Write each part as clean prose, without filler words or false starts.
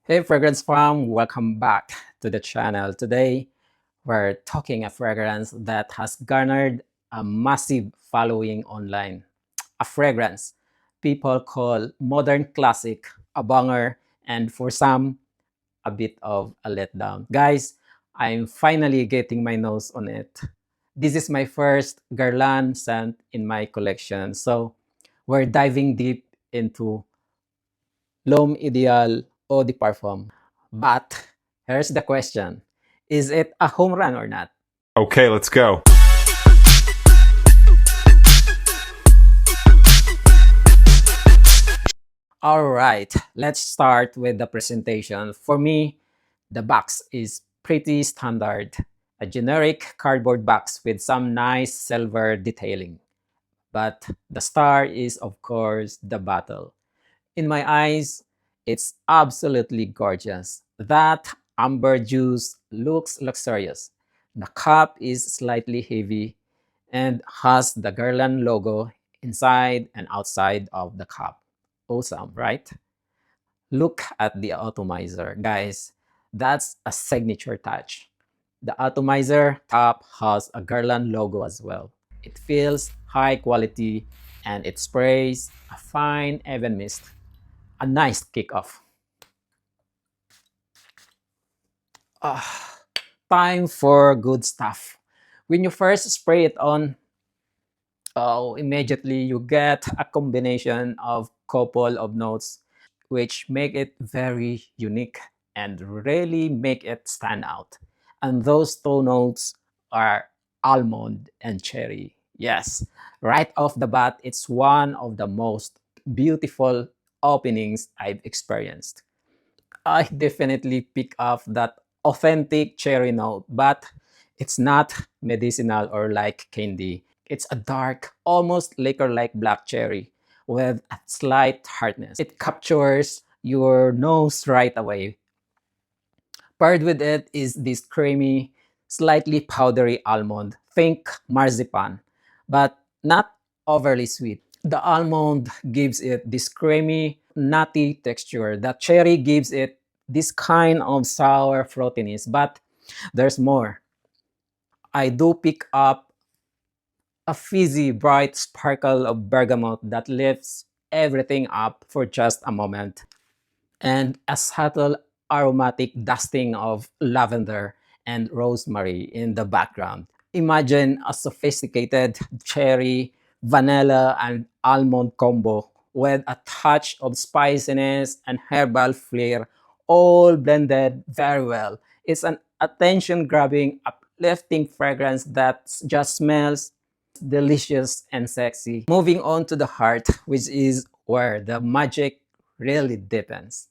Hey Fragrance Farm, welcome back to the channel. Today we're talking a fragrance that has garnered a massive following online. A fragrance people call modern classic, a banger, and for some, a bit of a letdown. Guys, I'm finally getting my nose on it. This is my first Guerlain scent in my collection. So we're diving deep into L'Homme Ideal Eau de Parfum. But here's the question. Is it a home run or not? Okay, let's go. All right, let's start with the presentation. For me, the box is pretty standard. A generic cardboard box with some nice silver detailing. But the star is, of course, the bottle. In my eyes, it's absolutely gorgeous. That amber juice looks luxurious. The cup is slightly heavy and has the Guerlain logo inside and outside of the cup. Awesome, right? Look at the atomizer, guys. That's a signature touch. The atomizer top has a Guerlain logo as well. It feels high quality and it sprays a fine even mist. A nice kickoff. Ah, time for good stuff. When you first spray it on, immediately you get a combination of couple of notes which make it very unique and really make it stand out. And those two notes are almond and cherry. Yes, right off the bat, it's one of the most beautiful openings I've experienced. I definitely pick up that authentic cherry note, but it's not medicinal or like candy. It's a dark, almost liquor-like black cherry with a slight hardness. It captures your nose right away. Paired with it is this creamy, slightly powdery almond. Think marzipan, but not overly sweet. The almond gives it this creamy, nutty texture. The cherry gives it this kind of sour fruitiness, but there's more. I do pick up a fizzy, bright sparkle of bergamot that lifts everything up for just a moment, and a subtle aromatic dusting of lavender and rosemary in the background. Imagine a sophisticated cherry, vanilla, and almond combo with a touch of spiciness and herbal flair, all blended very well. It's an attention grabbing, uplifting fragrance that just smells delicious and sexy. Moving on to the heart, which is where the magic really deepens.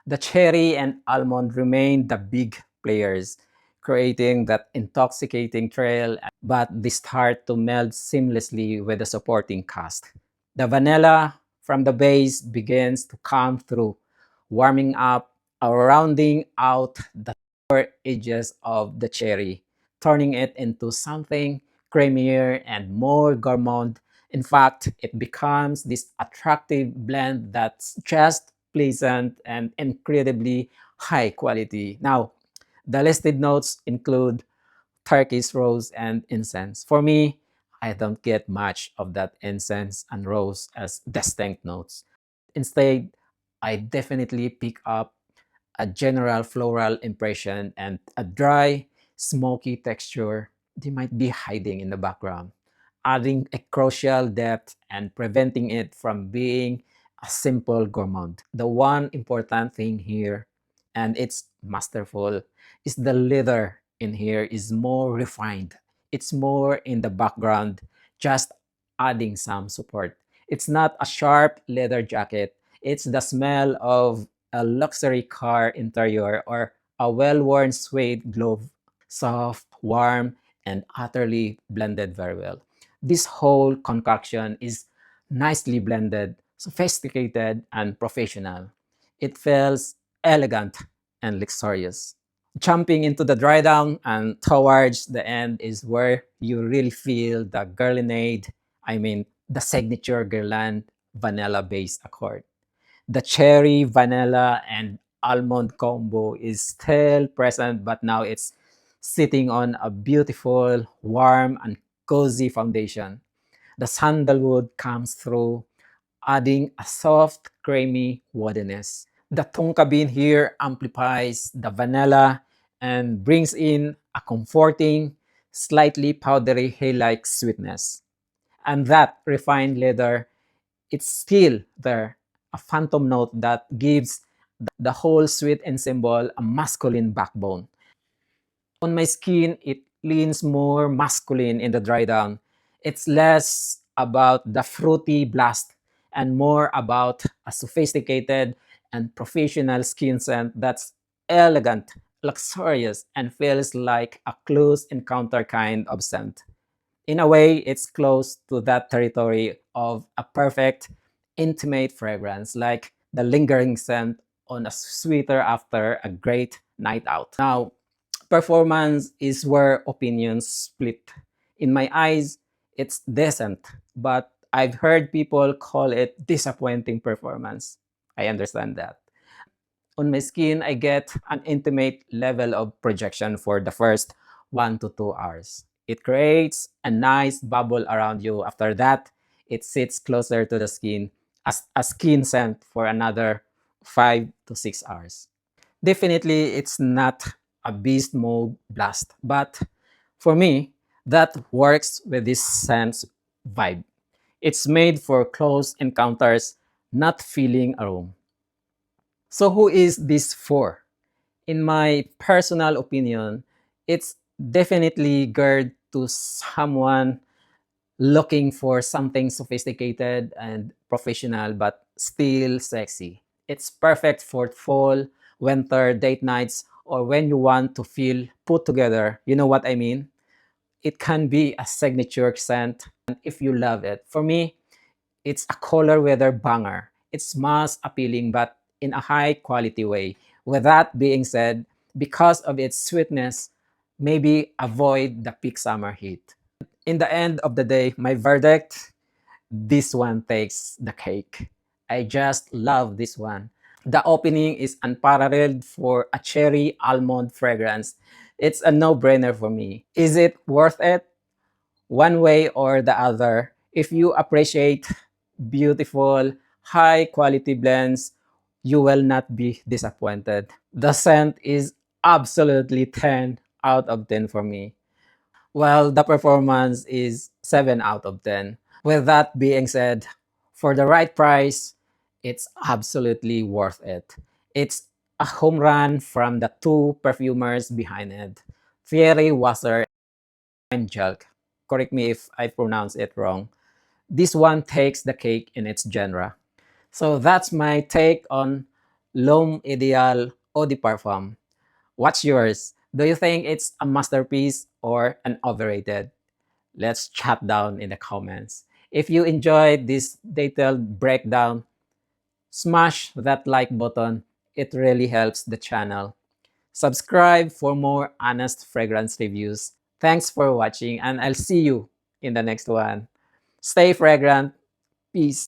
The cherry and almond remain the big players, creating that intoxicating trail, but they start to meld seamlessly with the supporting cast. The vanilla from the base begins to come through, warming up or rounding out the lower edges of the cherry, turning it into something creamier and more gourmand. In fact, it becomes this attractive blend that's just pleasant and incredibly high quality. Now, the listed notes include turquoise, rose, and incense. For me, I don't get much of that incense and rose as distinct notes. Instead, I definitely pick up a general floral impression and a dry, smoky texture they might be hiding in the background, adding a crucial depth and preventing it from being a simple gourmand. The one important thing here, and it's masterful, is the leather in here is more refined. It's more in the background, just adding some support. It's not a sharp leather jacket. It's the smell of a luxury car interior or a well-worn suede glove, soft, warm, and utterly blended very well. This whole concoction is nicely blended, sophisticated, and professional. It feels elegant and luxurious. Jumping into the dry down and towards the end is where you really feel the Guerlainade, I mean the signature Guerlain vanilla base accord. The cherry, vanilla, and almond combo is still present, but now it's sitting on a beautiful, warm, and cozy foundation. The sandalwood comes through, adding a soft, creamy woodiness. The tonka bean here amplifies the vanilla and brings in a comforting, slightly powdery hay-like sweetness. And that refined leather, it's still there, a phantom note that gives the whole sweet ensemble a masculine backbone. On my skin, it leans more masculine in the dry down. It's less about the fruity blast and more about a sophisticated and professional skin scent that's elegant, luxurious, and feels like a close encounter kind of scent. In a way, it's close to that territory of a perfect, intimate fragrance, like the lingering scent on a sweeter after a great night out. Now, performance is where opinions split. In my eyes, it's decent, but I've heard people call it disappointing performance. I understand that. On my skin, I get an intimate level of projection for the first 1 to 2 hours. It creates a nice bubble around you. After that, it sits closer to the skin as a skin scent for another 5 to 6 hours. Definitely, it's not a beast mode blast, but for me, that works with this sense vibe. It's made for close encounters, not filling a room. So, who is this for? In my personal opinion, it's definitely geared to someone looking for something sophisticated and professional but still sexy. It's perfect for fall, winter, date nights, or when you want to feel put together. You know what I mean? It can be a signature scent if you love it. For me, it's a color weather banger. It's mass appealing, but in a high quality way. With that being said, because of its sweetness, maybe avoid the peak summer heat. In the end of the day, my verdict, this one takes the cake. I just love this one. The opening is unparalleled for a cherry almond fragrance. It's a no-brainer for me. Is it worth it? One way or the other. If you appreciate beautiful, high quality blends, you will not be disappointed. The scent is absolutely 10 out of 10 for me. Well, the performance is 7 out of 10. With that being said, for the right price, it's absolutely worth it. It's a home run from the two perfumers behind it, Thierry Wasser and Jelk. Correct me if I pronounce it wrong. This one takes the cake in its genre. So that's my take on L'Homme Ideal Eau de Parfum. What's yours? Do you think it's a masterpiece or an overrated? Let's chat down in the comments. If you enjoyed this detailed breakdown, smash that like button. It really helps the channel. Subscribe for more honest fragrance reviews. Thanks for watching, and I'll see you in the next one. Stay fragrant. Peace.